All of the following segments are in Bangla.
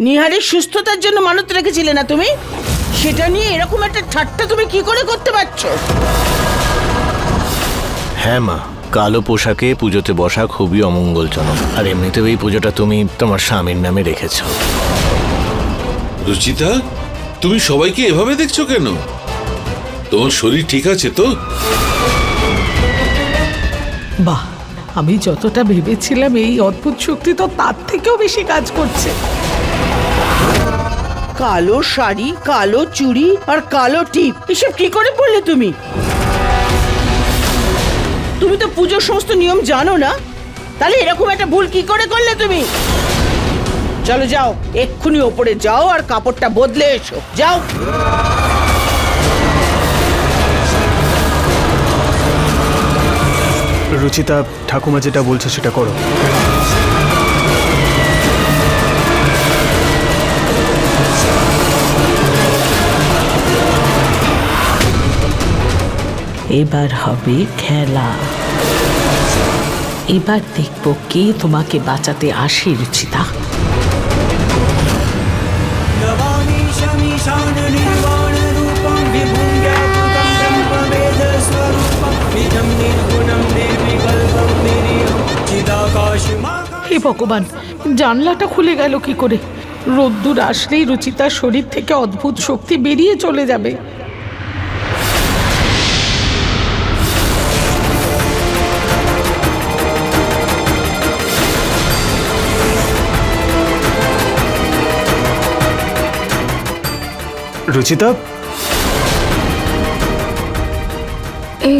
নিহারের সুস্থতার জন্য মানত রেখেছিলে না তুমি? সেটা নিয়ে এরকম একটা ঠাট্টা তুমি কি করে করতে পারছো? হ্যাঁ মা, কালো পোশাকে পুজোতে বসা খুবই অমঙ্গলজনক। আর এমনিতেও এই পুজোটা তুমি তোমার স্বামীর নামে রেখেছো। রুচিতা, তুমি সবাইকে এভাবে দেখছো কেন? তোমার শরীর ঠিক আছে তো? বাহ, আমি যতটা ভেবেছিলাম এই অদ্ভুত শক্তি তো তার থেকেও বেশি কাজ করছে। কালো শাড়ি, কালো চুড়ি আর কালো টিপ, এসব কি করে পড়লে তুমি? তুমি তো পুজোর সমস্ত নিয়ম জানো না, তাহলে এরকম একটা ভুল কি করে করলে তুমি? চলো যাও, এক্ষুনি ওপরে যাও আর কাপড়টা বদলে এসো, যাও। রুচিতা, ঠাকুমা যেটা বলছে সেটা করো। এবার হবে খেলা। এবার দেখব কে তোমাকে বাঁচাতে আসে রুচিতা। হে ভগবান, জানলাটা খুলে গেল কি করে? রোদ্দুর আসলেই রুচিতার শরীর থেকে অদ্ভুত শক্তি বেরিয়ে চলে যাবে। রুচিতা, এই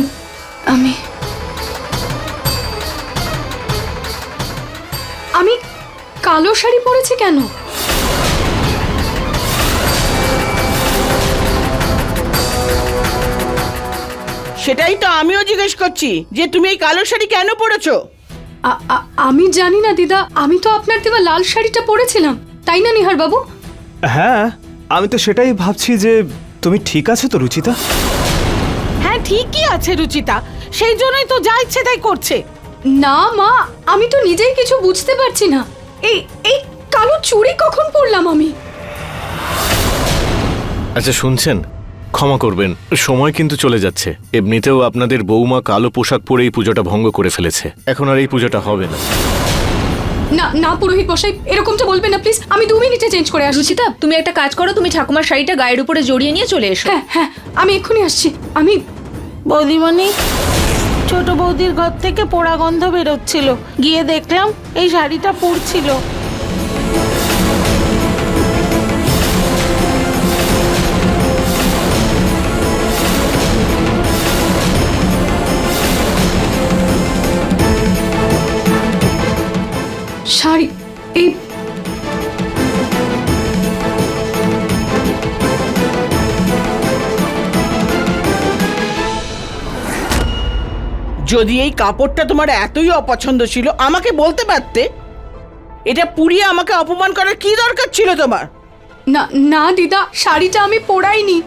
আমি আমি কালো শাড়ি পরেছি কেন? সেটাই তো আমিও জিজ্ঞেস করছি যে তুমি এই কালো শাড়ি কেন পরেছো? আমি জানি না দিদা, আমি তো আপনার দেওয়া লাল শাড়িটা পরেছিলাম, তাই না নিহার বাবু? হ্যাঁ, আমি তো সেটাই ভাবছি যে তুমি ঠিক আছে তো রুচিতা? হ্যাঁ, ঠিকই আছে রুচিতা, সেই জন্যই তো যা ইচ্ছে তাই করছে। না মা, আমি তো নিজেই কিছু বুঝতে পারছি না। এই এই কালো চুড়ি কখন পরলাম আমি? আচ্ছা শুনছেন, ক্ষমা করবেন, সময় কিন্তু চলে যাচ্ছে। এমনিতেও আপনাদের বৌমা কালো পোশাক পরে এই পুজোটা ভঙ্গ করে ফেলেছে। এখন আর এই পুজোটা হবে না। না না পুরোহিত মশাই, এরকমটা বলবেন না প্লিজ। আমি 2 মিনিটে চেঞ্জ করে আসছি। রুচিতা, তুমি একটা কাজ করো, তুমি ঠাকুমার শাড়িটা গায়ের উপরে জড়িয়ে নিয়ে চলে এসো। হ্যাঁ হ্যাঁ, আমি এক্ষুনি আসছি। আমি বৌদিমণি, ছোট বৌদির ঘর থেকে পোড়া গন্ধ বেরোচ্ছিল, গিয়ে দেখলাম এই শাড়িটা পুড়ছিল। শাড়ি, এই যদি এই কাপড়টা তোমার এতই অপছন্দ ছিল আমাকে বলতে পারতে। এটা পুড়িয়ে আমাকে অপমান করার কি দরকার ছিল তোমার? না না দিদা, শাড়িটা আমি পরাইনি।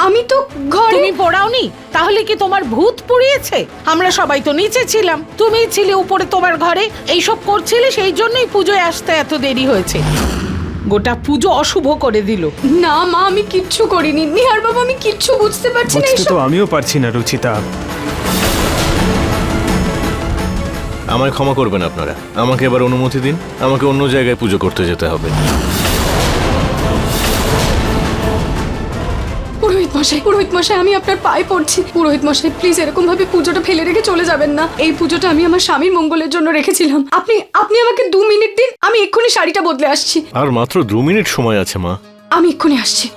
আমি তো ঘরে। তুমি পড়াওনি? তাহলে কি তোমার ভূত পুড়িয়েছে? আমরা সবাই তো নিচে ছিলাম, তুমিই ছিলে উপরে তোমার ঘরে, এইসব করছিলে, সেই জন্যই পুজোয় আসতে এত দেরি হয়েছে। গোটা পুজো অশুভ করে দিল। না মা, আমি কিচ্ছু করিনি। নিহার বাবু, আমি কিচ্ছু বুঝতে পারছি না বুঝতে এসব। তো আমিও পারছি না রুচিতা। আমায় ক্ষমা করবেন আপনারা, আমাকে এবার অনুমতি দিন, আমাকে অন্য জায়গায় পুজো করতে যেতে হবে। পুরোহিত মশাই, আমি আপনার পায়ে পড়ছি। পুরোহিত মশাই, প্লিজ এরকম ভাবে পুজোটা ফেলে রেখে চলে যাবেন না। এই পুজোটা আমি আমার স্বামীর মঙ্গলের জন্য রেখেছিলাম। আপনি আমাকে 2 মিনিট দিন, আমি এক্ষুনি শাড়িটা বদলে আসছি। আর মাত্র 2 মিনিট সময় আছে মা। আমি এক্ষুনি আসছি।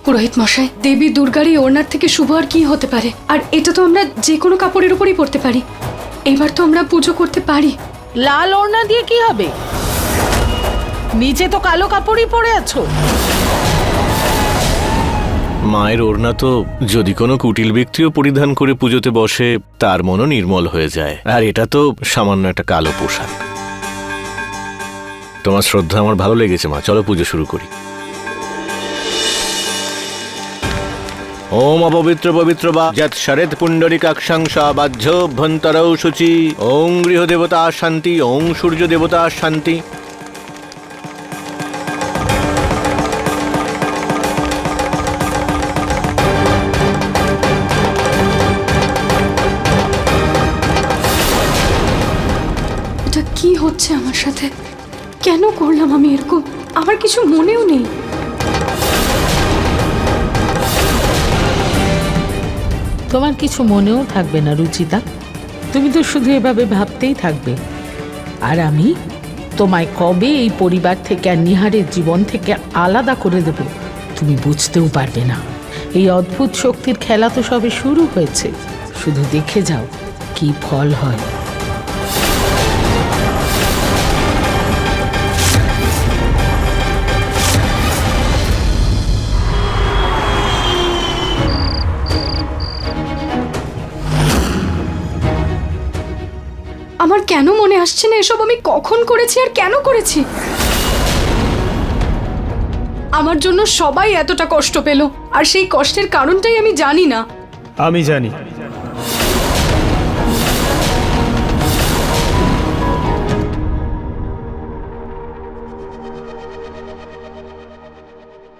পুরোহিত মশাই, দেবী দুর্গার এই ওড়নার থেকে শুভ আর কি হতে পারে? আর এটা তো আমরা যে কোনো কাপড়ের উপরই পরতে পারি। এবার তো আমরা পুজো করতে পারি। লাল ওড়না দিয়ে কি হবে? নিচে তো কালো কাপড়ই পরে আছো। মায়ের ওড়না তো যদি কোনো কুটিল ব্যক্তিও পরিধান করে পুজোতে বসে তার মনও নির্মল হয়ে যায়, আর এটা তো সামান্য একটা কালো পোশাক। তোমার শ্রদ্ধা আমার ভালো লেগেছে মা, চলো পুজো শুরু করি। ওম অপবিত্র পবিত্র বা যৎ শরৎ পুণ্ডরিকাক্ষং বাহ্য অভ্যন্তরৌ শুচি। ওং গৃহদেবতা শান্তি, ওং সূর্য দেবতা শান্তি। এটা কি হচ্ছে আমার সাথে? কেন করলাম আমি এরকম? আমার কিছু মনেও নেই। তোমার কিছু মনেও থাকবে না রুচিতা, তুমি তো শুধু এভাবে ভাবতেই থাকবে। আর আমি তোমায় কবে এই পরিবার থেকে আর নিহারের জীবন থেকে আলাদা করে দেব তুমি বুঝতেও পারবে না। এই অদ্ভুত শক্তির খেলা তো সবে শুরু হয়েছে, শুধু দেখে যাও কি ফল হয়। আমার কেন মনে আসছে না এসব আমি কখন করেছি আর কেন করেছি? আমার জন্য সবাই এতটা কষ্ট পেল, আর সেই কষ্টের কারণটাই আমি জানি না। আমি জানি।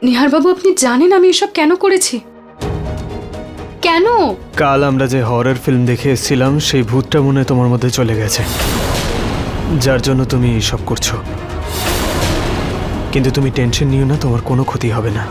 নিহারবাবু, আপনি জানেন আমি এসব কেন করেছি? কেন? কাল আমরা যে হরর ফিল্ম দেখে এসেছিলাম সেই ভূতটা মনে হয় তোমার মধ্যে চলে গেছে, যার জন্য তুমি সব করছো। কিন্তু তুমি টেনশন নিও না, তোমার কোনো ক্ষতি হবে না।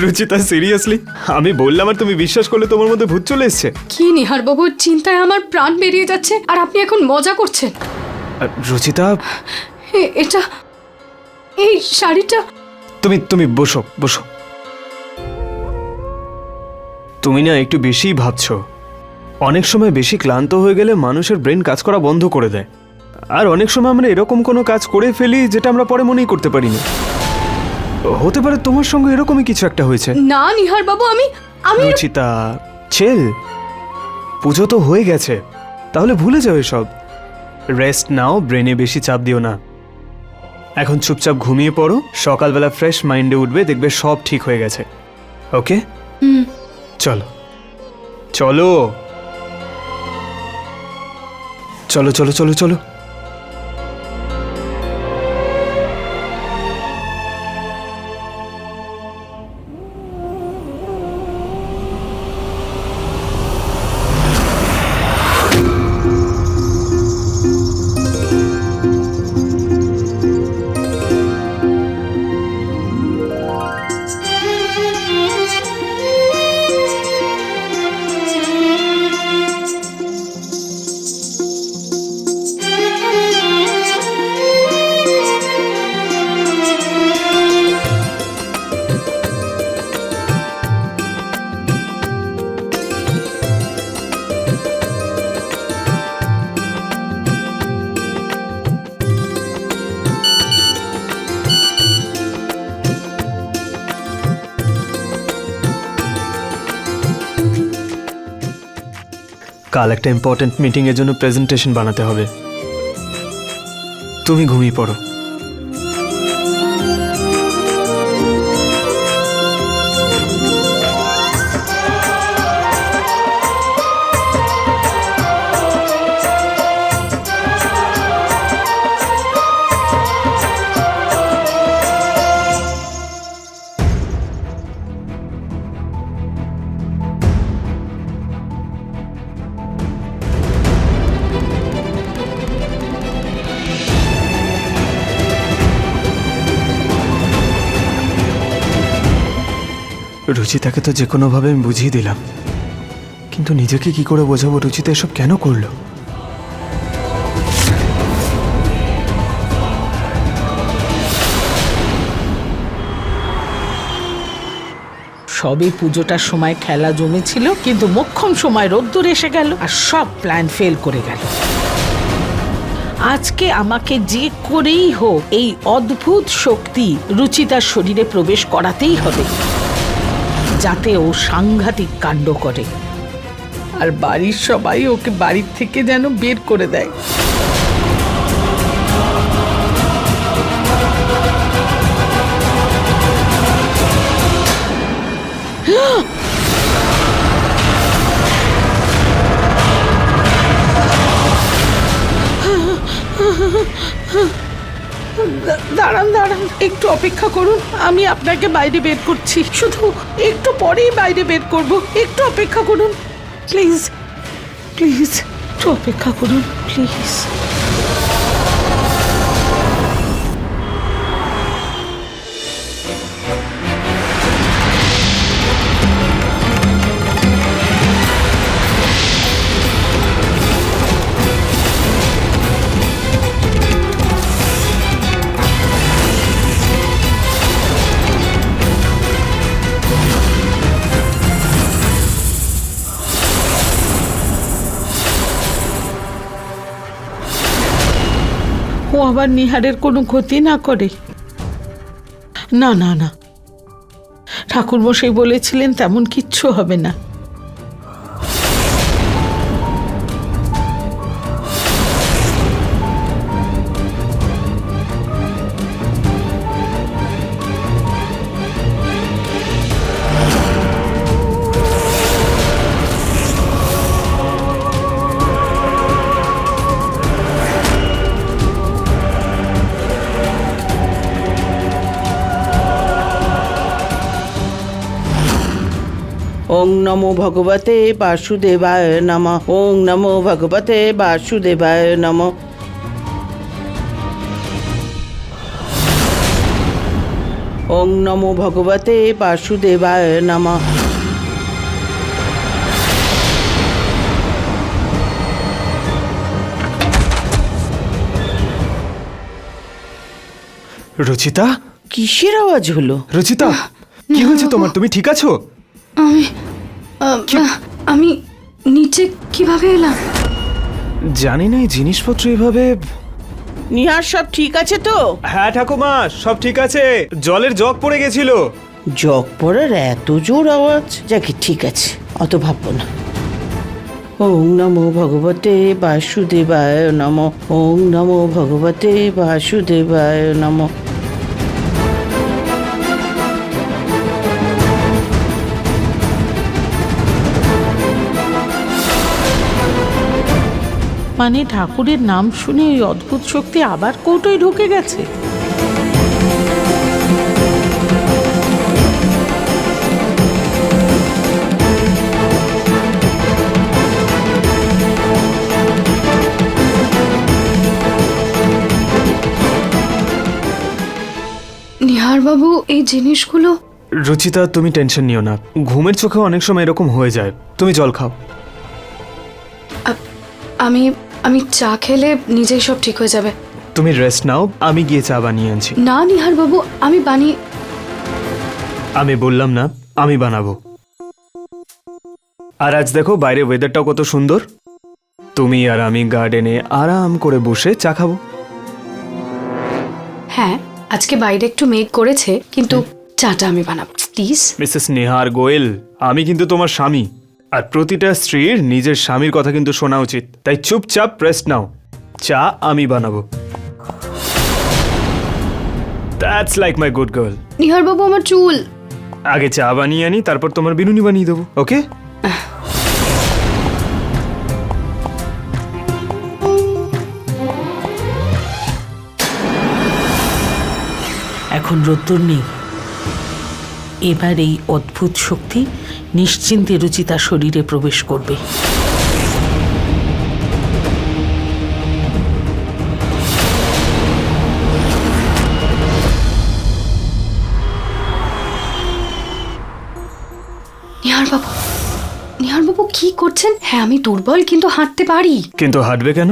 রুচিতা, সিরিয়াসলি আমি বললাম আর তুমি বিশ্বাস করলে তোমার মধ্যে ভূত চলে এসছে? কি নিহারবাবুর চিন্তায় আমার প্রাণ বেরিয়ে যাচ্ছে, আর আপনি এখন মজা করছেন। রুচিতা, এটা এই শাড়িটা। তুমি বসো বসো। তুমি না একটু বেশি ভাবছো। অনেক সময় বেশি ক্লান্ত হয়ে গেলে মানুষের ব্রেন কাজ করা বন্ধ করে দেয়, আর অনেক সময় আমরা এরকম কোনো কাজ করে ফেলি যেটা আমরা পরে মনেই করতে পারি না। হতে পারে তোমার সঙ্গে এরকমই কিছু একটা হয়েছে। না নিহারবাবু, আমি রুচিতা চেল, পুজো তো হয়ে গেছে, তাহলে ভুলে যাও এসব। রেস্ট নাও, ব্রেনে বেশি চাপ দিও না। এখন চুপচাপ ঘুমিয়ে পড়ো, সকালবেলা ফ্রেশ মাইন্ডে উঠবে, দেখবে সব ঠিক হয়ে গেছে। ওকে, চলো চলো চলো চলো চলো চলো। কাল একটা ইম্পর্টেন্ট মিটিং এর জন্য প্রেজেন্টেশন বানাতে হবে। তুমি ঘুমিয়ে পড়ো। রুচিতাকে তো যে কোনোভাবে আমি বুঝিয়ে দিলাম, কিন্তু নিজেকে কি করে বোঝাবো রুচিতা এসব কেন করলো? সবে পুজোটার সময় খেলা জমেছিল, কিন্তু মোক্ষম সময় রোদ্দুর এসে গেল আর সব প্ল্যান ফেল করে গেল। আজকে আমাকে যে করেই হোক এই অদ্ভুত শক্তি রুচিতার শরীরে প্রবেশ করাতেই হবে, যাতে ও সাংঘাতিক কাণ্ড করে আর বাড়ির সবাই ওকে বাড়ির থেকে যেন বের করে দেয়। দাঁড়ান দাঁড়ান, একটু অপেক্ষা করুন, আমি আপনাকে বাইরে বের করছি, শুধু একটু পরেই বাইরে বের করব, একটু অপেক্ষা করুন প্লিজ, প্লিজ একটু অপেক্ষা করুন প্লিজ। ও আবার নিহারের কোনো ক্ষতি না করে। না না না, ঠাকুরমশাই বলেছিলেন তেমন কিচ্ছু হবে না। ওং নমো ভগবতে বাসুদেবায় নমঃ। ওং নমো ভগবতে বাসুদেবায় নমঃ। ওং নমো ভগবতে বাসুদেবায় নমঃ। রুচিতা, কিসের আওয়াজ হলো? রুচিতা, কি হয়েছে তোমার? তুমি ঠিক আছো? আমি নিচে কিভাবে এলাম? জানি না এই জিনিসপত্র এভাবে। নিহার সব ঠিক আছে তো? হ্যাঁ ঠাকুমা, সব ঠিক আছে। জলের জগ পড়ে গেছিল। জগ পড়ার এত জোর আওয়াজ? যাকে ঠিক আছে, অত ভাববো না। ওং নমো ভগবতে বাসুদেবায় নমঃ। ওং নমো ভগবতে বাসুদেবায় নমঃ। মানে ঠাকুরের নাম শুনে ওই অদ্ভুত শক্তি আবার কৌটোয় ঢুকে গেছে। নিহার বাবু, এই জিনিসগুলো। রুচিতা, তুমি টেনশন নিও না। ঘুমের চোখে অনেক সময় এরকম হয়ে যায়। তুমি জল খাও। আমি আমি চা খেলে নিজেই সব ঠিক হয়ে যাবে। তুমি রেস্ট নাও, আমি গিয়ে চা বানিয়ে আনছি। না নিহার বাবু, আমি বানিয়ে। আমি বললাম না, আমি বানাবো। আর আজ দেখো বাইরে ওয়েদারটাও কত সুন্দর। তুমি আর আমি গার্ডেনে আরাম করে বসে চা খাবো। হ্যাঁ, আজকে বাইরে একটু মেঘ করেছে, কিন্তু চাটা আমি বানাবো প্লিজ। মিসেস নেহার গোয়েল, আমি কিন্তু তোমার স্বামী, আর প্রতিটা স্ত্রীর নিজের স্বামীর কথা কিন্তু শোনা উচিত। তাই চুপচাপ রেস্ট নাও, চা আমি বানাবো। That's like my good girl. Nihar বাবু, আমার চুল। আগে চা বানিয়ে আনি, তারপর তোমার বিনুনি বানিয়ে দেবো, ওকে? এখন রোদ্দুর নেই, এবার এই অদ্ভুত শক্তি নিশ্চিন্তে রুচিতার শরীরে প্রবেশ করবে। নিহার বাবু কি করছেন? হ্যাঁ, আমি দুর্বল, কিন্তু হাঁটতে পারি। কিন্তু হাঁটবে কেন?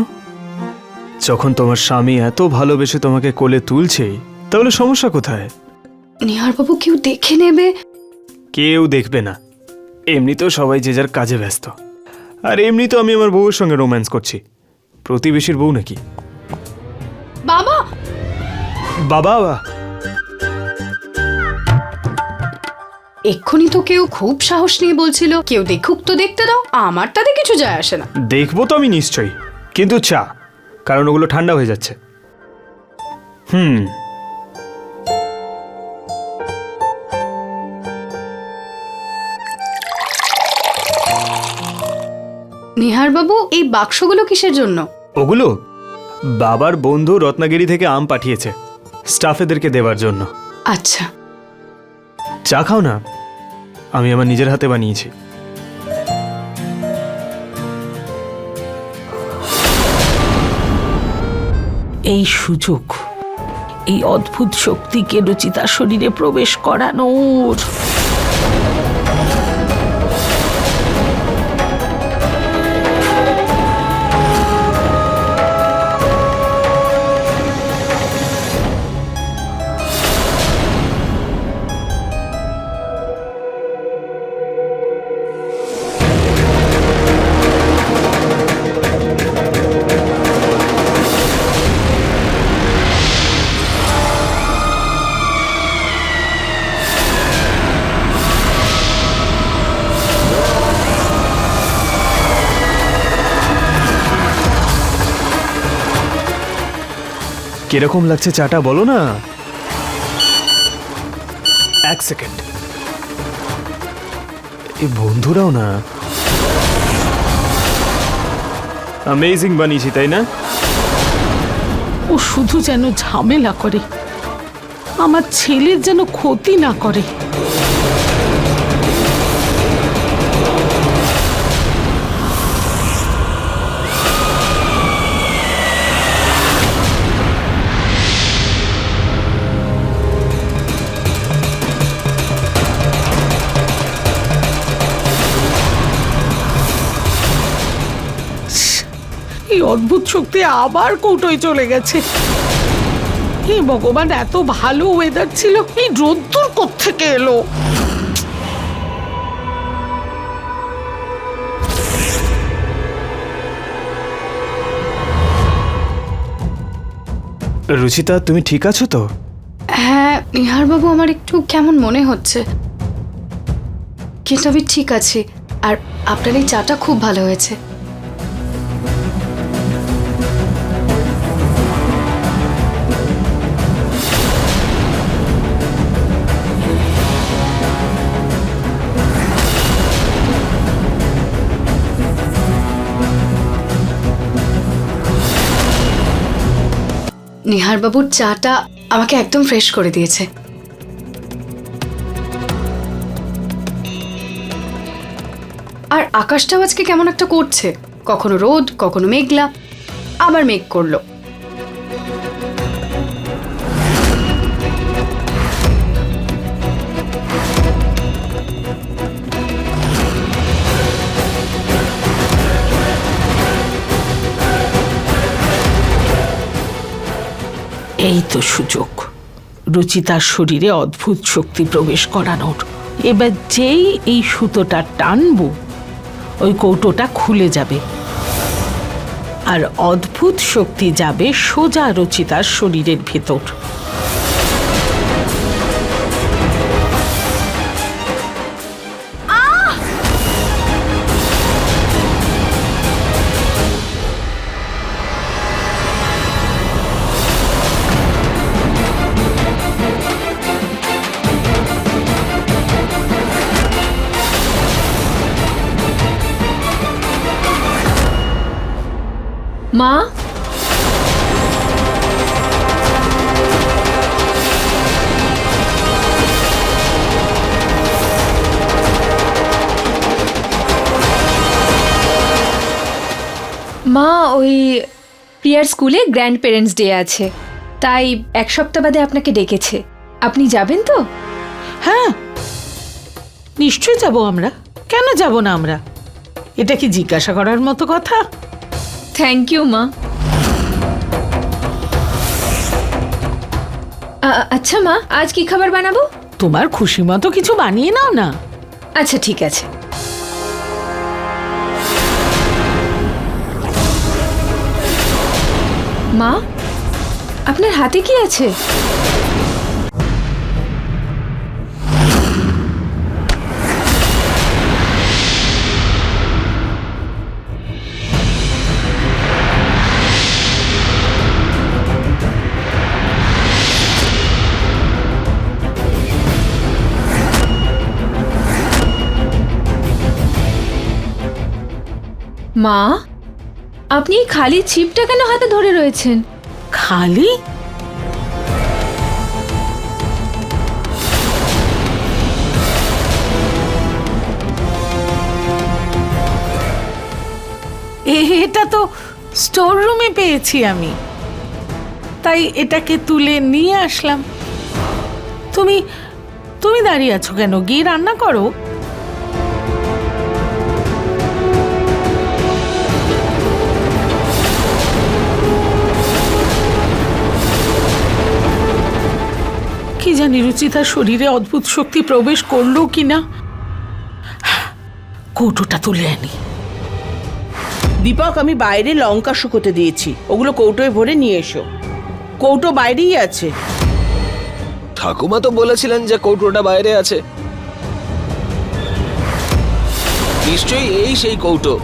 যখন তোমার স্বামী এত ভালোবেসে তোমাকে কোলে তুলছেই, তাহলে সমস্যা কোথায়? নিহার বাবু, কেউ দেখে নেবে। কেউ দেখবে না, এমনিতেও সবাই যে যার কাজে ব্যস্ত। আর এমনি তো আমি আমার বউয়ের সঙ্গে রোম্যান্স করছি, প্রতিবেশীর বউ নাকি। বাবা, বাবা, এক্ষুনি তো কেউ খুব সাহস নিয়ে বলছিল কেউ দেখুক তো দেখতে দাও, আমার তাতে কিছু যায় আসে না। দেখবো তো আমি নিশ্চয়ই, কিন্তু চা, কারণ ওগুলো ঠান্ডা হয়ে যাচ্ছে। নিহার বাবু, এই বাক্সগুলো কিসের জন্য? ওগুলো বাবার বন্ধু রত্নাগিরি থেকে আম পাঠিয়েছে স্টাফেদেরকে দেওয়ার জন্য। আচ্ছা, চা খাও না, আমি আমার নিজের হাতে বানিয়েছি। এই সুযোগ, এই অদ্ভুত শক্তিকে রুচিতার শরীরে প্রবেশ করানোর। কিরকম লাগছে চাটা বলো না। এক সেকেন্ড, এই বন্ধুরাও না অ্যামেজিং বানিয়েছি, তাই না? ও শুধু যেন ঝামেলা করে, আমার ছেলের যেন ক্ষতি না করে। এই অদ্ভুত শক্তি আবার কৌটোয় চলে গেছে। হে ভগবান, এত ভালো ওয়েদার ছিল, এই রোদ্দুর কোত্থেকে এলো? রুচিতা, তুমি ঠিক আছো তো? হ্যাঁ নিহার বাবু, আমার একটু কেমন মনে হচ্ছে, কিন্তু আমি ঠিক আছি। আর আপনার এই চাটা খুব ভালো হয়েছে। নিহার বাবুর চাটা আমাকে একদম ফ্রেশ করে দিয়েছে। আর আকাশটাও আজকে কেমন একটা করছে, কখনো রোদ কখনো মেঘলা, আবার মেঘ করলো। এই তো সুযোগ, রুচিতার শরীরে অদ্ভুত শক্তি প্রবেশ করানোর। এবার যেই এই সুতোটা টানবো, ওই কৌটোটা খুলে যাবে আর অদ্ভুত শক্তি যাবে সোজা রুচিতার শরীরের ভেতর। মা, মা ওই প্রিয়ার স্কুলে গ্র্যান্ড পেরেন্টস ডে আছে, তাই এক সপ্তাহ বাদে আপনাকে ডেকেছে। আপনি যাবেন তো? হ্যাঁ নিশ্চয়ই যাব আমরা, কেন যাব না আমরা? এটা কি জিজ্ঞাসা করার মতো কথা? থ্যাংক ইউ মা। আচ্ছা মা, আজ কি খাবার বানাবো? তোমার খুশি মতো কিছু বানিয়ে নাও না। আচ্ছা ঠিক আছে। মা, আপনার হাতে কি আছে? মা, আপনি এই খালি ছিপটা কেন হাতে ধরে রয়েছেন? খালি? এটা তো স্টোর রুমে পেয়েছি আমি, তাই এটাকে তুলে নিয়ে আসলাম। তুমি তুমি দাঁড়িয়ে আছো কেন? গিয়ে রান্না করো। কি জানি রুচিতার শরীরে অদ্ভুত শক্তি প্রবেশ করলো কিনা। কৌটোটা তুলে আনি। দীপক, আমি বাইরে লঙ্কা শুকোতে দিয়েছি, ওগুলো কৌটোয় ভরে নিয়ে এসো। কৌটো বাইরেই আছে। ঠাকুমা তো বলেছিলেন যে কৌটোটা বাইরে আছে। নিশ্চয়ই এই সেই কৌটো।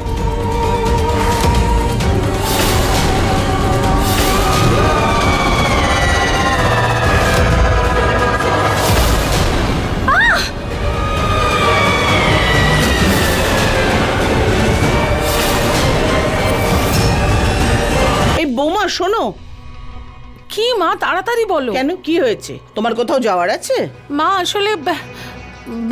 এই বৌমা শোনো। কি মা, তাড়াতাড়ি বলো। কেন, কি হয়েছে? তোমার কোথাও যাওয়ার আছে? মা আসলে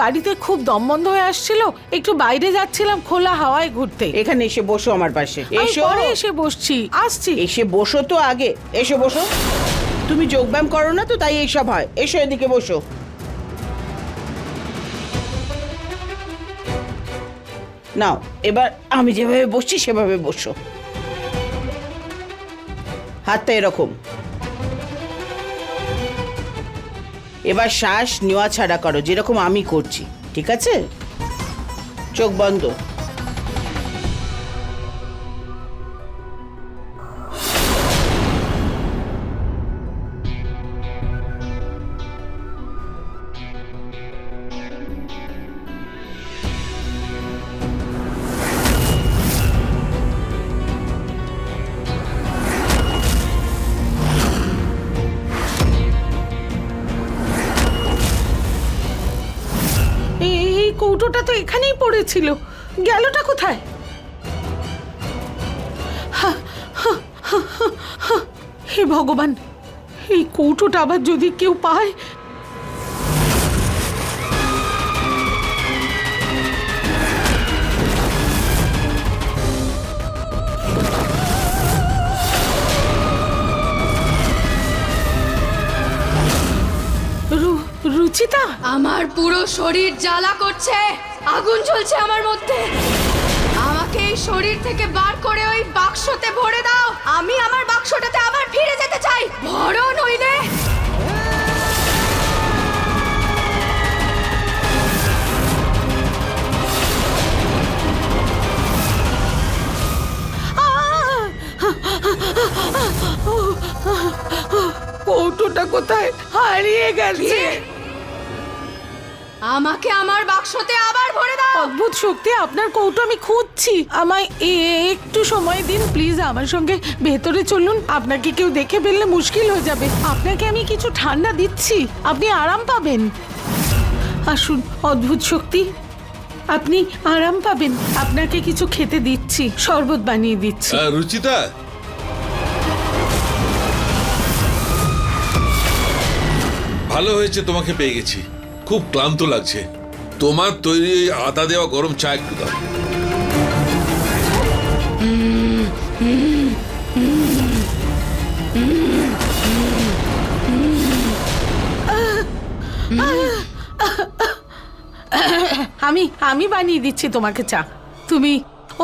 বাড়িতে খুব দম বন্ধ হয়ে আসছিল, একটু বাইরে যাচ্ছিলাম খোলা হাওয়ায় ঘুরতে। এখানে এসে বসো আমার পাশে। আমি এসো। পরে এসে বসছি, আসছি। এসে বসো তো আগে, এসো বসো। তুমি যোগব্যায়াম করো না তো, তাই এইসব হয়। এসো এদিকে বসো। নাও, এবার আমি যেভাবে বসছি সেভাবে বসো। হাতটা এরকম। এবার শ্বাস নেওয়া ছাড়া করো, যেরকম আমি করছি, ঠিক আছে? চোখ বন্ধ। এই কৌটোটা তো এখানেই পড়েছিল, গেলটা কোথায়? হে ভগবান, এই কৌটোটা আবার যদি কেউ পায়। রুচিতা, আমার পুরো শরীর জ্বালা করছে, আগুন জ্বলছে আমার মধ্যে। আমাকে এই শরীর থেকে বার করে ওই বাক্সতে ভরে দাও। আমি আমার বাক্সটাতে আবার ফিরে যেতে চাই। ভরো নইলে। কৌটোটা কোথায় হারিয়ে গেছে? আমাকে আমার বাক্সতে আবার ভরে দাও। অদ্ভুত শক্তি, আপনার কৌটো আমি খুঁজছি। আমায় একটু সময় দিন প্লিজ। আমার সঙ্গে ভেতরে চলুন, আপনাকে কেউ দেখে ফেললে মুশকিল হয়ে যাবে। আপনাকে আমি কিছু ঠান্ডা দিচ্ছি, আপনি আরাম পাবেন। আসুন অদ্ভুত শক্তি, আপনি আরাম পাবেন। আপনাকে কিছু খেতে দিচ্ছি, শরবত বানিয়ে দিচ্ছি। রুচিতা, ভালো হয়েছে তোমাকে পেয়ে গেছি। খুব ক্লান্ত লাগছে। তোমার তৈরি আদা দেওয়া গরম চা একটু দাও। আমি বানিয়ে দিচ্ছি তোমাকে চা। তুমি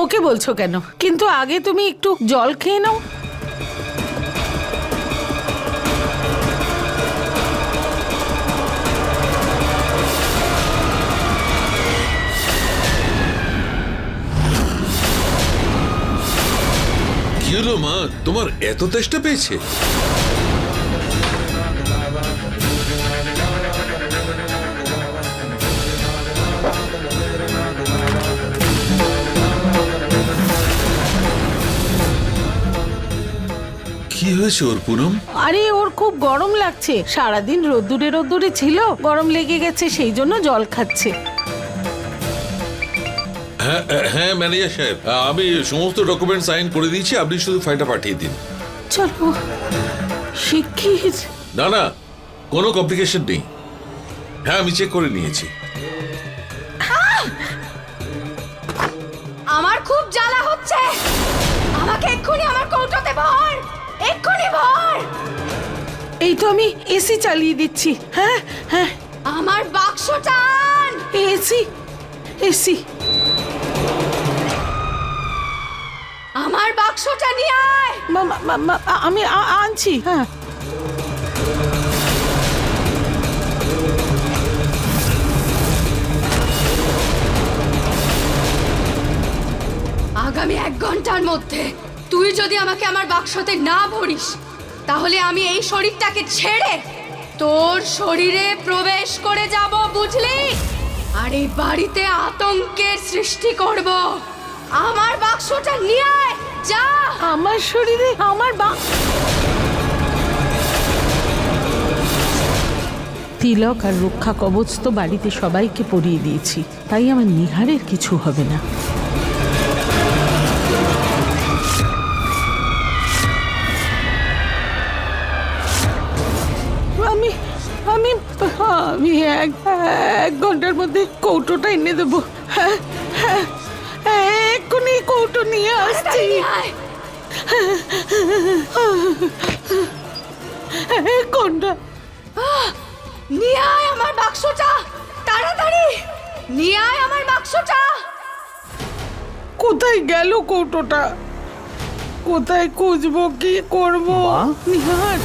ওকে বলছো কেন? কিন্তু আগে তুমি একটু জল খেয়ে নাও। হলো মা, তোমার এত তেষ্টা পেয়েছে? কি হয়েছে ওর পুনম? আরে ওর খুব গরম লাগছে, সারাদিন রোদ্দুরে রোদ্দুরে ছিল, গরম লেগে গেছে, সেই জন্য জল খাচ্ছে। হ্যাঁ হ্যাঁ ম্যানেজার সাহেব, আমি সমস্ত ডকুমেন্ট সাইন করে দিয়েছি, আপনি শুধু ফাইলটা পাঠিয়ে দিন। চলো শিগগির। না না, কোনো কমপ্লিকেশন নেই। হ্যাঁ আমি চেক করে নিয়েছি। আমার খুব জ্বালা হচ্ছে, আমাকে এক্ষুনি আমার কৌটোতে ভর, এক্ষুনি ভর। এই তো আমি এসি চালিয়ে দিচ্ছি। হ্যাঁ হ্যাঁ, আমার বাক্সটা আন। AC AC. আমার বাক্সটা নিয়ে আয়। আমি আনছি। হ্যাঁ আগামী 1 ঘন্টার মধ্যে তুই যদি আমাকে আমার বাক্সতে না ভরিস, তাহলে আমি এই শরীরটাকে ছেড়ে তোর শরীরে প্রবেশ করে যাব, বুঝলি? আর এই বাড়িতে আতঙ্কের সৃষ্টি করব। আমার বাক্সটা নিয়ে আয়, যা। আমার শরীরে আমার তিলক আর রক্ষা কবচ তো বাড়িতে সবাইকে পরিয়ে দিয়েছি, তাই আমার নিহারের কিছু হবে না। আমি আমি আমি এক ঘন্টার মধ্যে কৌটোটা এনে দেবো। হ্যাঁ হ্যাঁ, এক্ষুনি কৌটো নিয়ে আসছি। কোনটা? নিয়ে আয় আমার বাক্সটা, তাড়াতাড়ি নিয়ে আয় আমার বাক্সটা। কোথায় গেল কৌটোটা? কোথায় খুঁজবো, কি করবো? মা? নিহার,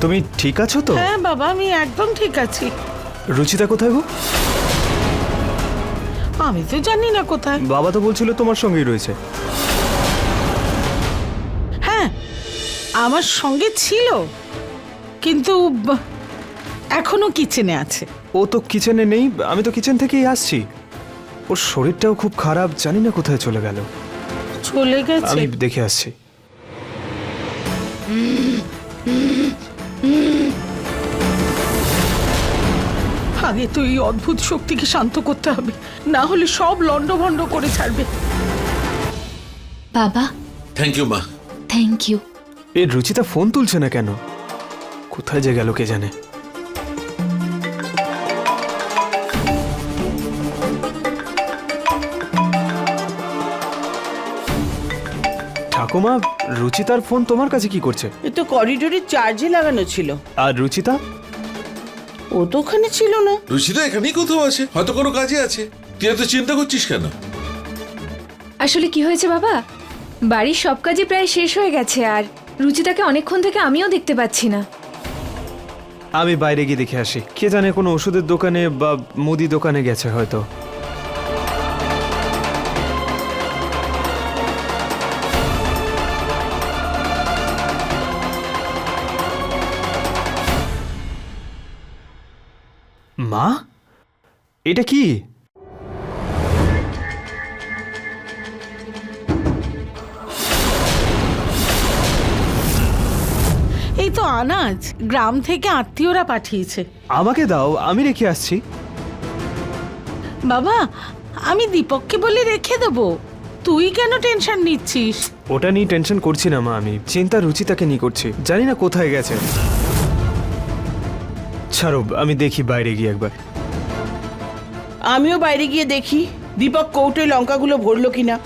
তুমি ঠিক আছো তো? হ্যাঁ বাবা, আমি একদম ঠিক আছি। রুচিতা কোথায় গো? আমি তো জানি না কোথায়। বাবা তো বলছিল তোমার সঙ্গেই রয়েছে। হ্যাঁ আমার সঙ্গে ছিল, কিন্তু এখনো কিচেনে আছে। ও তো কিচেনে নেই, আমি তো কিচেন থেকেই আসছি। ওর শরীরটাও খুব খারাপ, জানি না কোথায় চলে গেল। চলে গেছে? আমি দেখে আসছি। আগে তো এই অদ্ভুত শক্তিকে শান্ত করতে হবে, না হলে সব লন্ডভন্ড করে ছাড়বে। বাবা, থ্যাংক ইউ মা। Thank you. এর রুচিতা ফোন তুলছে না কেন? কোথায় যে গেল কে জানে। ঠাকুমা, রুচিতার ফোন তোমার কাছে কি করছে? এ তো করিডোরে চার্জে লাগানো ছিল। আর রুচিতা? ও তো ওখানে ছিল না। রুচিতা এখানেই কোথাও আছে, হয়তো কোনো কাজে আছে। তুই এত চিন্তা করছিস কেন? আসলে কি হয়েছে বাবা, বাড়ির সব কাজই প্রায় শেষ হয়ে গেছে, আর রুচিতাকে অনেকক্ষণ থেকে আমিও দেখতে পাচ্ছি না। আমি বাইরে গিয়ে দেখে আসি, কে জানে কোনো ওষুধের দোকানে বা মুদি দোকানে গেছে হয়তো। মা, এটা কি? এই তো আনাজ, গ্রাম থেকে আত্মীয়রা পাঠিয়েছে। আমাকে দাও, আমি রেখে আসছি। বাবা, আমি দীপককে বলে রেখে দেবো, তুই কেন টেনশন নিচ্ছিস? ওটা নিয়ে টেনশন করছি না মা, আমি চিন্তা রুচিতাকে নিয়ে করছি, জানি না কোথায় গেছে। ছাড়ো, আমি দেখি বাইরে গিয়ে একবার। আমিও বাইরে গিয়ে দেখি দীপক কৌটোয় লঙ্কাগুলো ভরলো কিনা।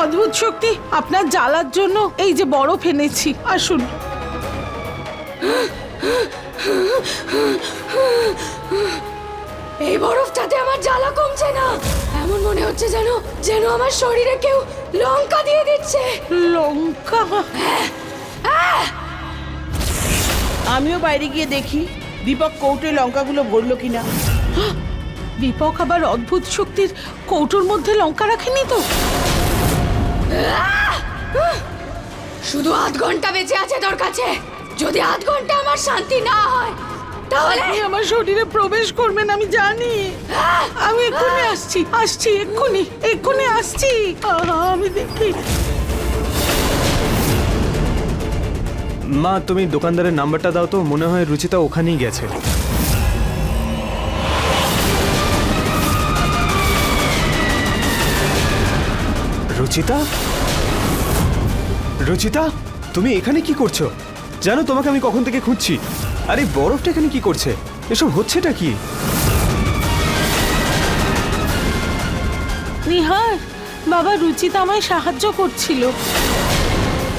অদ্ভুত শক্তি, আপনার জ্বালার জন্য এই যে বরফ এনেছি, আসুন। এই বরফটাতে আমার জ্বালা কমছে না। এমন মনে হচ্ছে যেন যেন আমার শরীরে কেউ লঙ্কা দিয়ে দিচ্ছে। লঙ্কা? আমিও বাইরে গিয়ে দেখি দীপক কৌটোয় লঙ্কাগুলো ভরলো কিনা। দীপক আবার অদ্ভুত শক্তির কৌটোর মধ্যে লঙ্কা রাখেনি তো? শুধু আধ ঘন্টা বেঁচে আছে তোর কাছে। যদি আধ ঘন্টা আমার শান্তি না হয় তাহলে আপনি আমার শরীরে প্রবেশ করবেন আমি জানি। আমি এক্ষুনি আসছি এক্ষুনি আসছি। আমি দেখি। মা তুমি দোকানদারের নাম্বারটা দাও তো, মনে হয় রুচিতা ওখানেই গেছে। রুচিতা, রুচিতা তুমি এখানে কি করছো? জানো তোমাকে আমি কখন থেকে খুঁজছি। আরে বরফটা এখানে কি করছে? এসব হচ্ছেটা কি? নিহার, বাবা রুচিতা আমায় সাহায্য করছিল।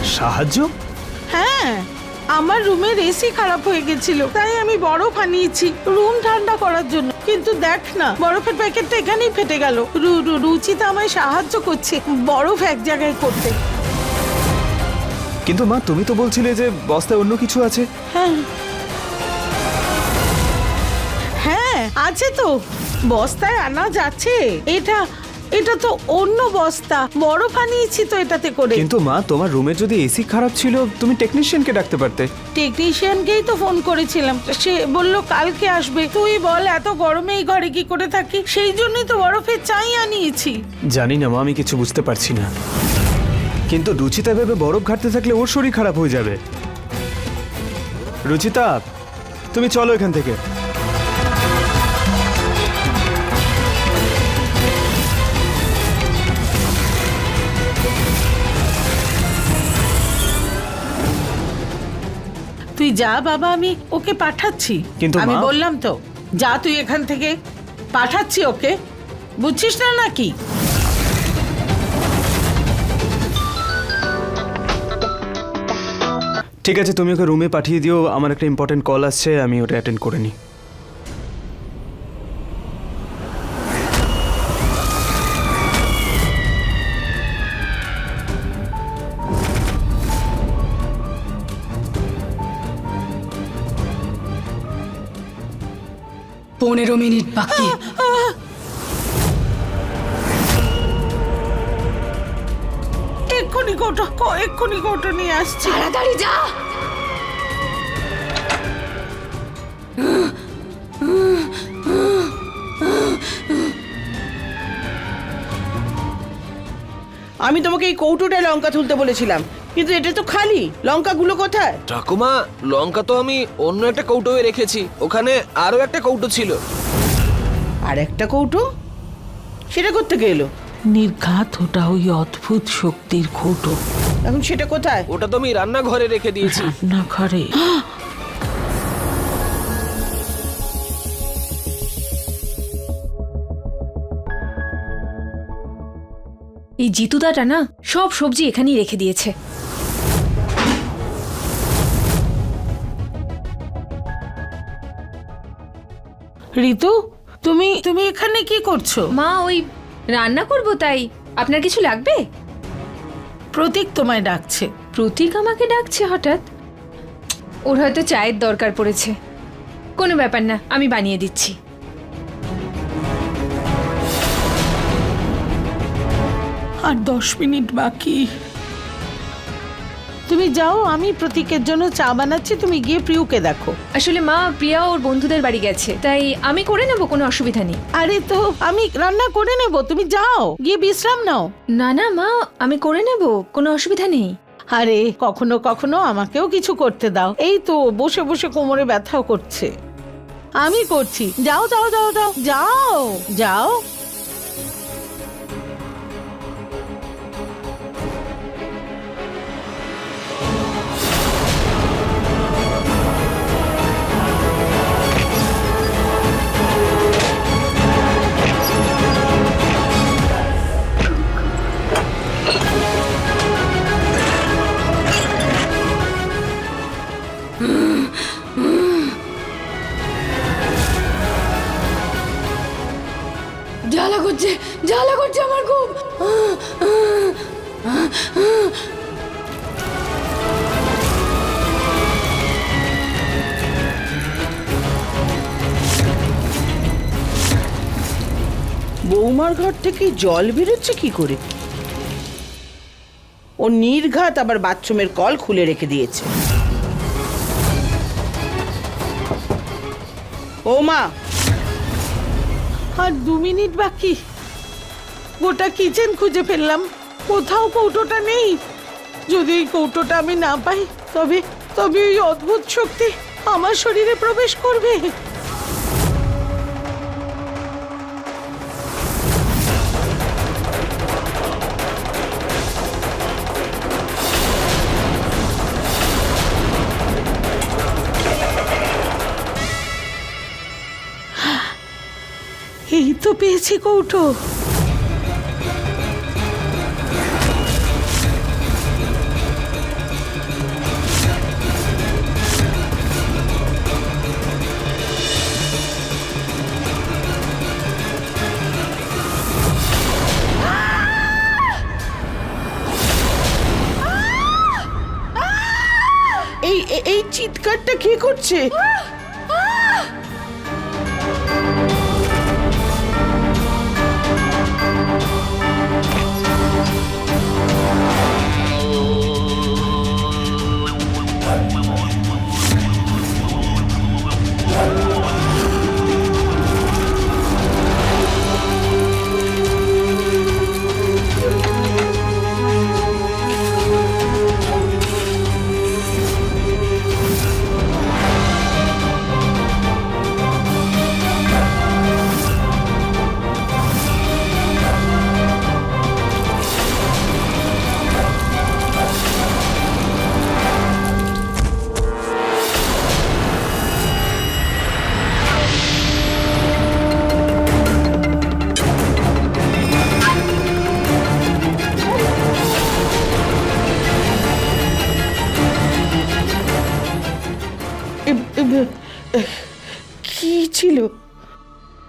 সাহায্য? হ্যাঁ, আমার রুমের এসি খারাপ হয়ে গেছিল, তাই আমি বরফ আনিয়েছি রুম ঠান্ডা করার জন্য। কিন্তু দেখ না, বরফের প্যাকেটটা এখানেই ফেটে গেল। রুচিতা আমায় সাহায্য করছে বরফ এক জায়গায় করতে। কিন্তু মা তুমি তো বলছিলে যে বস্তায় অন্য কিছু আছে। হ্যাঁ হ্যাঁ আছে তো, বস্তায় আনাজ আছে। এটা তো অন্য বস্তা, বরফ আনিয়েছি তো এটাতে করে। কিন্তু মা তোমার রুমের যদি এসি খারাপ ছিল তুমি টেকনিশিয়ানকে ডাকতে পারতে। টেকনিশিয়ানকেই তো ফোন করেছিলাম, সে বলল কালকে আসবে। তুই বল এত গরমে এই ঘরে কি করে থাকি? সেই জন্যই তো বরফের চাই আনিয়েছি। জানি না মা, আমি কিছু বুঝতে পারছি না। কিন্তু রুচিতা ভেবে বরফ ঘাটতে থাকলে ওর শরীর খারাপ হয়ে যাবে। রুচিতা তুমি চলো এখান থেকে। তুই যা বাবা, আমি ওকে পাঠাচ্ছি। কিন্তু আমি মা- বললাম তো যা, তুই এখান থেকে, পাঠাচ্ছি ওকে, বুঝছিস না নাকি? ঠিক আছে, তুমি ওকে রুমে পাঠিয়ে দিও। আমার একটা ইম্পর্টেন্ট কল আসছে, আমি ওটা অ্যাটেন্ড করে নিই। পনেরো মিনিট বাকি। এক্ষুনি কৌটো নিয়ে আসছি। তাড়াতাড়ি যা। আমি তোমাকে এই কৌটোটায় লঙ্কা তুলতে বলেছিলাম, কিন্তু এটা তো খালি। লঙ্কাগুলো কোথায়? ঠাকুমা লঙ্কা তো আমি অন্য একটা কৌটোয় রেখেছি, ওখানে আরো একটা কৌটো ছিল। আর একটা কৌটো? সেটা করতে গেলো? নির্ঘাত ওটা ওই অদ্ভুত শক্তির কৌটো। এখন সেটা কোথায়? ওটা তো আমি রান্নাঘরে রেখে দিয়েছি। না ঘরে। এই জিতুদাটা না সব সবজি এখানেই রেখে দিয়েছে। ঋতু, তুমি এখানে কি করছো? মা ওই রান্না করব, তাই আপনার কিছু লাগবে? প্রতীক তোমায় ডাকছে। প্রতীক আমাকে ডাকছে হঠাৎ? ওর হয়তো চায়ের দরকার পড়েছে। কোনো ব্যাপার না, আমি বানিয়ে দিচ্ছি। আর 10 মিনিট বাকি। তুমি যাও, আমি প্রতীকের জন্য চা বানাচ্ছি, তুমি গিয়ে প্রিয়কে দেখো। আসলে মা, প্রিয়া ওর বন্ধুদের বাড়ি গেছে, তাই আমি করে নেব, কোনো অসুবিধা নেই। আরে তো আমি রান্না করে নেব, তুমি যাও গিয়ে বিশ্রাম নাও। না না মা, আমি করে নেব, কোনো অসুবিধা নেই। আরে কখনো কখনো আমাকেও কিছু করতে দাও। এই তো বসে বসে কোমরে ব্যথাও করছে। আমি করছি, যাও যাও যাও যাও যাও যাও। জ্বালা করছে আমার খুব। বৌমার ঘর থেকে জল বেরোচ্ছে কি করে? ও নির্ঘাত আবার বাথরুমের কল খুলে রেখে দিয়েছে। বৌমা, আর 2 মিনিট বাকি। গোটা কিচেন খুঁজে ফেললাম, কোথাও কৌটোটা নেই। যদি এই কৌটোটা আমি না পাই, তবে তবে ওই অদ্ভুত শক্তি আমার শরীরে প্রবেশ করবে। এই তো পেয়েছি কৌটো। এই চিৎকারটা কে করছে?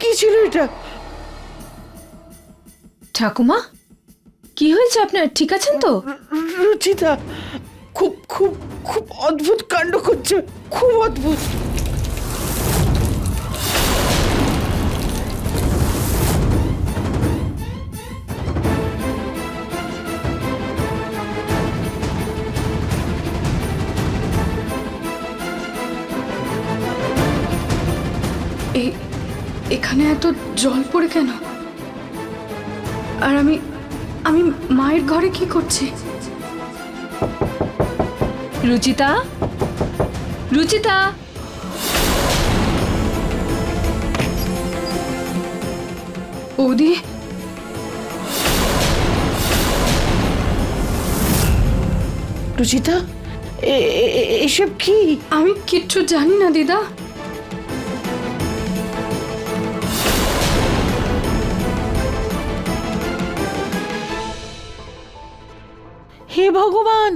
কি ছিল এটা? ঠাকুমা, কি হয়েছে আপনার? ঠিক আছেন তো? রুচিতা খুব খুব খুব অদ্ভুত কাণ্ড করছে, খুব অদ্ভুত। এখানে এত জল পড়ে কেন? আর আমি আমি মায়ের ঘরে কি করছি? রুচিতা, রুচিতা, বৌদি, রুচিতা, এসব কি? আমি কিচ্ছু জানি না দিদা। হে ভগবান,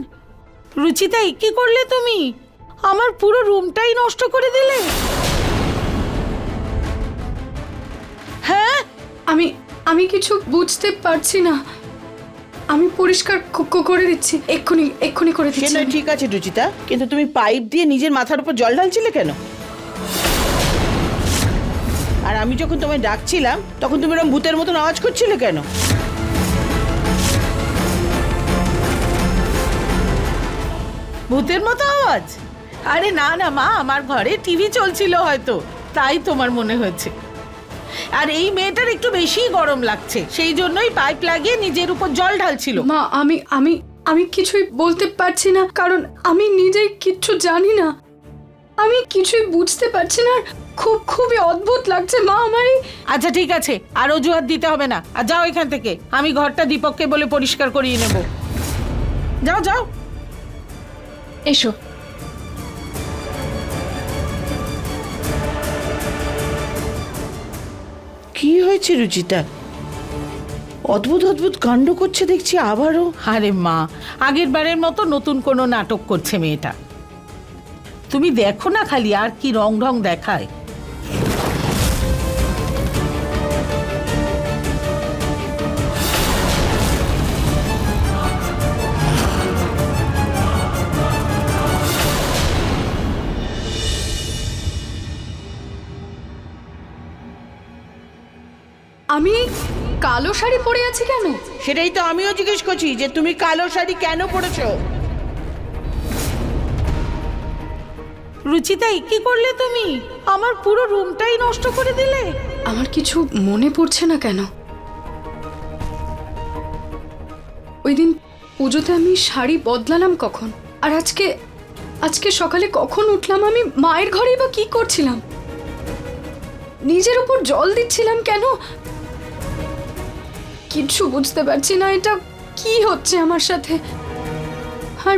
রুচিতা, কি করলে তুমি? আমার পুরো রুমটাই নষ্ট করে দিলে। হ্যাঁ, আমি কিছু বুঝতে পারছি না। আমি পরিষ্কার করে দিচ্ছি, এক্ষুনি করে সে দিচ্ছি। নয়, ঠিক আছে রুচিতা, কিন্তু তুমি পাইপ দিয়ে নিজের মাথার উপর জল ঢালছিলে কেন? আর আমি যখন তোমায় ডাকছিলাম তখন তুমি এরকম ভূতের মতন আওয়াজ করছিলে কেন? ভূতের মতো আওয়াজ? আরে না না মা, আমার ঘরে টিভি চলছিল হয়তো, তাই তোমার মনে হয়েছে। আর এই মেয়েটার একটু বেশি গরম লাগছে, সেই জন্যই পাইপ লাগিয়ে নিজের উপর জল ঢালছিল। মা, আমি কিছুই বলতে পারছি না, কারণ আমি নিজেই কিচ্ছু জানি না। আমি কিছুই বুঝতে পারছি না, খুবই অদ্ভুত লাগছে মা আমার। আচ্ছা ঠিক আছে, আর অজুহাত দিতে হবে না, আর যাও এখান থেকে। আমি ঘরটা দীপককে বলে পরিষ্কার করিয়ে নেব। যাও যাও। এসো। কি হয়েছে রুচিতা? অদ্ভুত অদ্ভুত কাণ্ড করছে দেখছি আবারও। আরে মা, আগের বারের মতো নতুন কোনো নাটক করছে মেয়েটা। তুমি দেখো না খালি, আর কি রং ঢং দেখায়। আমি এই কালো শাড়ি পরে আছি কেন? সেটাই তো আমিও জিজ্ঞেস করছি যে তুমি কালো শাড়ি কেন পরেছো। রুচিতাই, কি করলে তুমি? আমার পুরো রুমটাই নষ্ট করে দিলে। আমার কিছু মনে পড়ছে না কেন। ওই দিন পুজোতে আমি শাড়ি বদলালাম কখন, আর আজকে সকালে কখন উঠলাম? আমি মায়ের ঘরেই বা কি করছিলাম? নিজের উপর জল দিচ্ছিলাম কেন? কিচ্ছু বুঝতে পারছি না এটা কি হচ্ছে আমার সাথে। আর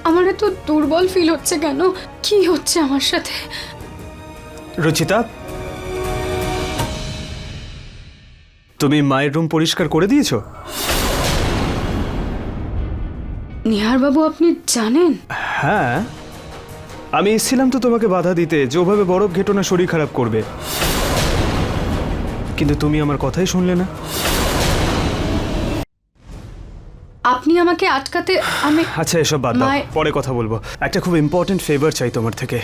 আমার এত দুর্বল ফিল হচ্ছে কেন? কি হচ্ছে আমার সাথে? রুচিতা, তুমি মায়ের রুম পরিষ্কার করে দিয়েছো? নিহার বাবু, আপনি জানেন? হ্যাঁ, আমি এসেছিলাম তো তোমাকে বাধা দিতে যে ওভাবে বরফ ঘেটো না, শরীর খারাপ করবে। কিন্তু তুমি আমার কথাই শুনলে না। আপনি আমাকে আটকাতে আমি আচ্ছা, এসব বাদ দাও, পরে কথা বলবো। একটা খুব ইম্পর্টেন্ট ফেভার চাই তোমার থেকে।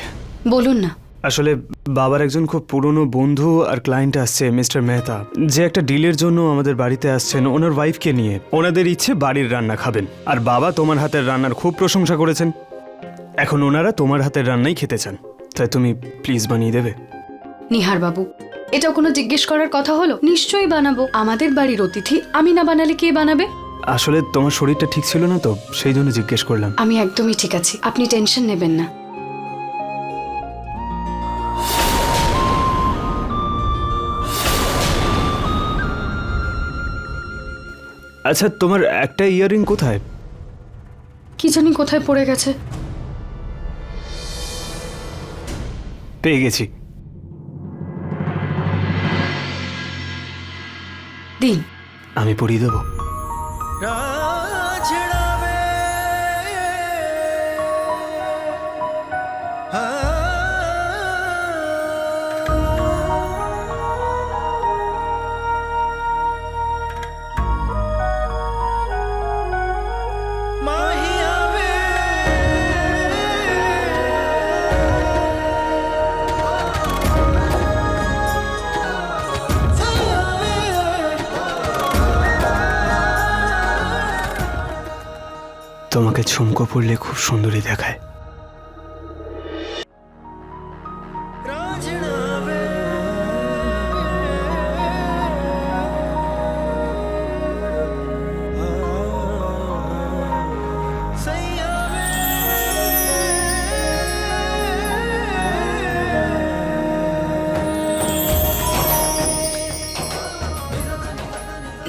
বলুন না। আসলে বাবার একজন খুব পুরনো বন্ধু আর ক্লায়েন্ট আসছে, মিস্টার মেহতা, যে একটা ডিলের জন্য আমাদের বাড়িতে আসছেন ওনার ওয়াইফকে নিয়ে। ওনাদের ইচ্ছে বাড়ির রান্না খাবেন, আর বাবা তোমার হাতের রান্নার খুব প্রশংসা করেছেন। এখন ওনারা তোমার হাতের রান্নাই খেতে চান, তাই তুমি প্লিজ বানিয়ে দেবে। নিহার বাবু, এটা কোনো জিজ্ঞেস করার কথা হলো? নিশ্চয়ই বানাবো। আমাদের বাড়ির অতিথি, আমি না বানালে কে বানাবে? আসলে তোমার শরীরটা ঠিক ছিল না তো, সেই জন্য জিজ্ঞেস করলাম। আমি একদমই ঠিক আছি, আপনি টেনশন নেবেন না। আচ্ছা, তোমার একটা ইয়াররিং কোথায়? কি জানি কোথায় পড়ে গেছে। পেয়ে গেছি। দিন, আমি পরিয়ে দেবো। তোমাকে ঝুমকো পরলে খুব সুন্দরী দেখায়।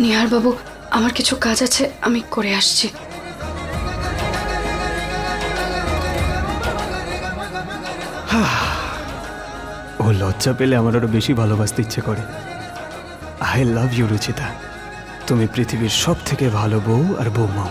নিহার বাবু, আমার কিছু কাজ আছে, আমি করে আসছি। ও লজ্জা পেলে আমার আরো বেশি ভালোবাসতে ইচ্ছে করে। আই লাভ ইউ রুচিতা, তুমি পৃথিবীর সব থেকে ভালো বউ আর বৌমা।